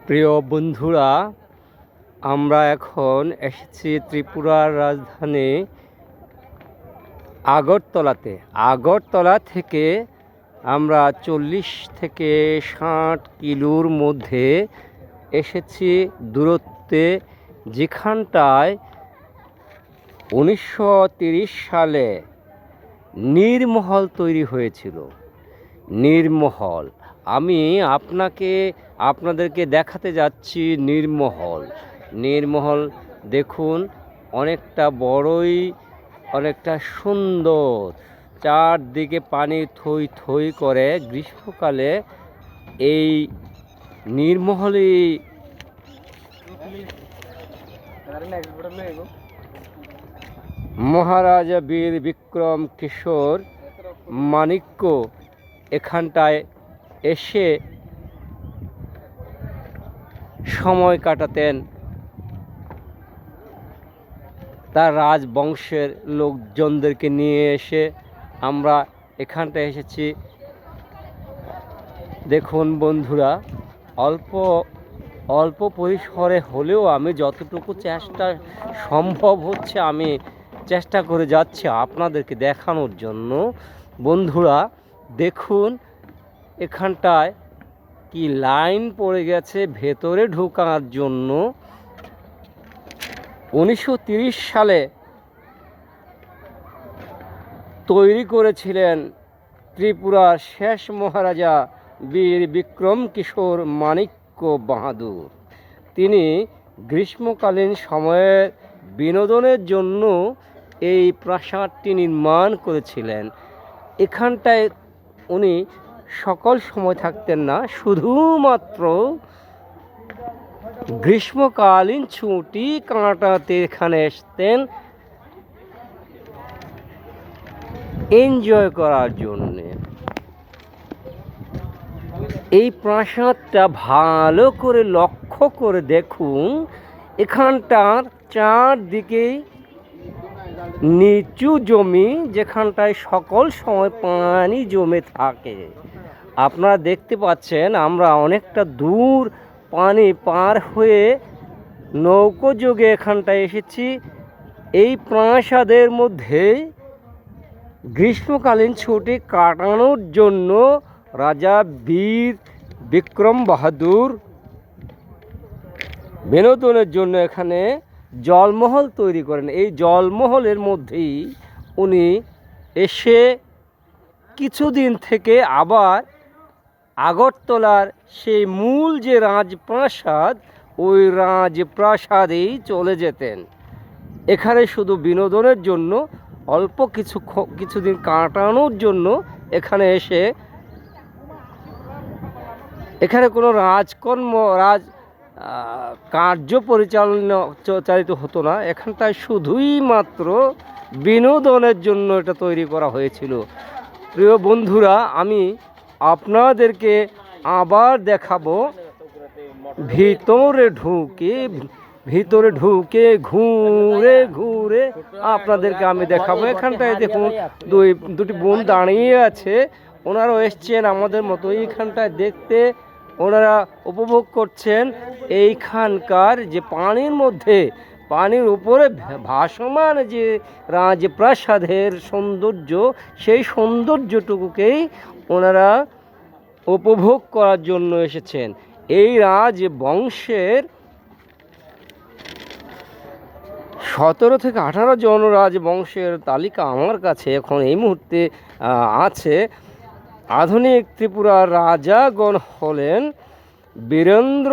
প্রিয় বন্ধুরা, আমরা এখন এসেছি ত্রিপুরার রাজধানী আগরতলাতে। আগরতলা থেকে আমরা 40 থেকে 60 কিলোর মধ্যে এসেছি দূরত্বে, যেখানটায় 1930 সালে নীরমহল তৈরি হয়েছিল। নীরমহল আমি আপনাদেরকে দেখাতে যাচ্ছি। নীরমহল দেখুন, অনেকটা বড়ই, অনেকটা সুন্দর। চারদিকে পানি থই থই করে। গ্রীষ্মকালে এই নীরমহলে মহারাজা বীর বিক্রম কিশোর মাণিক্য এখানটায় এসে সময় কাটাতেন। তার রাজবংশের লোকজনদেরকে নিয়ে এসে আমরা এখানটায় এসেছি। দেখুন বন্ধুরা, অল্প পরিসরে হলেও আমি যতটুকু চেষ্টা সম্ভব হচ্ছে আমি চেষ্টা করে যাচ্ছি আপনাদেরকে দেখানোর জন্য। বন্ধুরা দেখুন, এখানটায় কি লাইন পড়ে গেছে ভেতরে ঢোকার জন্য। 1930 সালে তৈরি করেছিলেন ত্রিপুরার শেষ মহারাজা বীর বিক্রম কিশোর মাণিক্য বাহাদুর। তিনি গ্রীষ্মকালীন সময়ে বিনোদনের জন্য এই প্রাসাদটি নির্মাণ করেছিলেন। এখানটায় উনি সকল সময় থাকতেন না, শুধুমাত্র গ্রীষ্মকালীন ছুটি কাটাতে এখানে আসতেন এনজয় করার জন্যে। এই প্রাসাদটা ভালো করে লক্ষ্য করে দেখুন, এখানটার চারদিকে নিচু জমি, যেখানটায় সকল সময় পানি জমে থাকে। আপনারা দেখতে পাচ্ছেন, আমরা অনেকটা দূর পানি পার হয়ে নৌকো যোগে এখানটায় এসেছি। এই প্রাসাদের মধ্যে গ্রীষ্মকালীন ছুটি কাটানোর জন্য রাজা বীর বিক্রম বাহাদুর বিনোদনের জন্য এখানে জলমহল তৈরি করেন। এই জলমহলের মধ্যেই উনি এসে কিছুদিন থেকে আবার আগরতলার সেই মূল যে রাজপ্রাসাদ, ওই রাজপ্রাসাদেই চলে যেতেন। এখানে শুধু বিনোদনের জন্য, অল্প কিছুদিন কাটানোর জন্য এখানে এসে, এখানে কোনো কার্য পরিচালিত হতো না। এখানটায় শুধুই মাত্র বিনোদনের জন্য এটা তৈরি করা হয়েছিল। প্রিয় বন্ধুরা, আমি আপনাদেরকে আবার দেখাবো ভিতরে ঢুকে ঘুরে ঘুরে আপনাদেরকে আমি দেখাবো। এখানটায় দেখুন, দুটি বোন দাঁড়িয়ে আছে। ওনারাও এসছেন আমাদের মতো এইখানটায় দেখতে। ওনারা উপভোগ করছেন এইখানকার যে পানির উপরে ভাসমান যে রাজপ্রাসাদের সৌন্দর্য, সেই সৌন্দর্যটুকুকেই ওনারা উপভোগ করার জন্য এসেছেন। এই রাজবংশের 17 থেকে 18 জন রাজবংশের তালিকা আমার কাছে এখন এই মুহূর্তে আছে। আধুনিক ত্রিপুরার রাজাগণ হলেন বীরেন্দ্র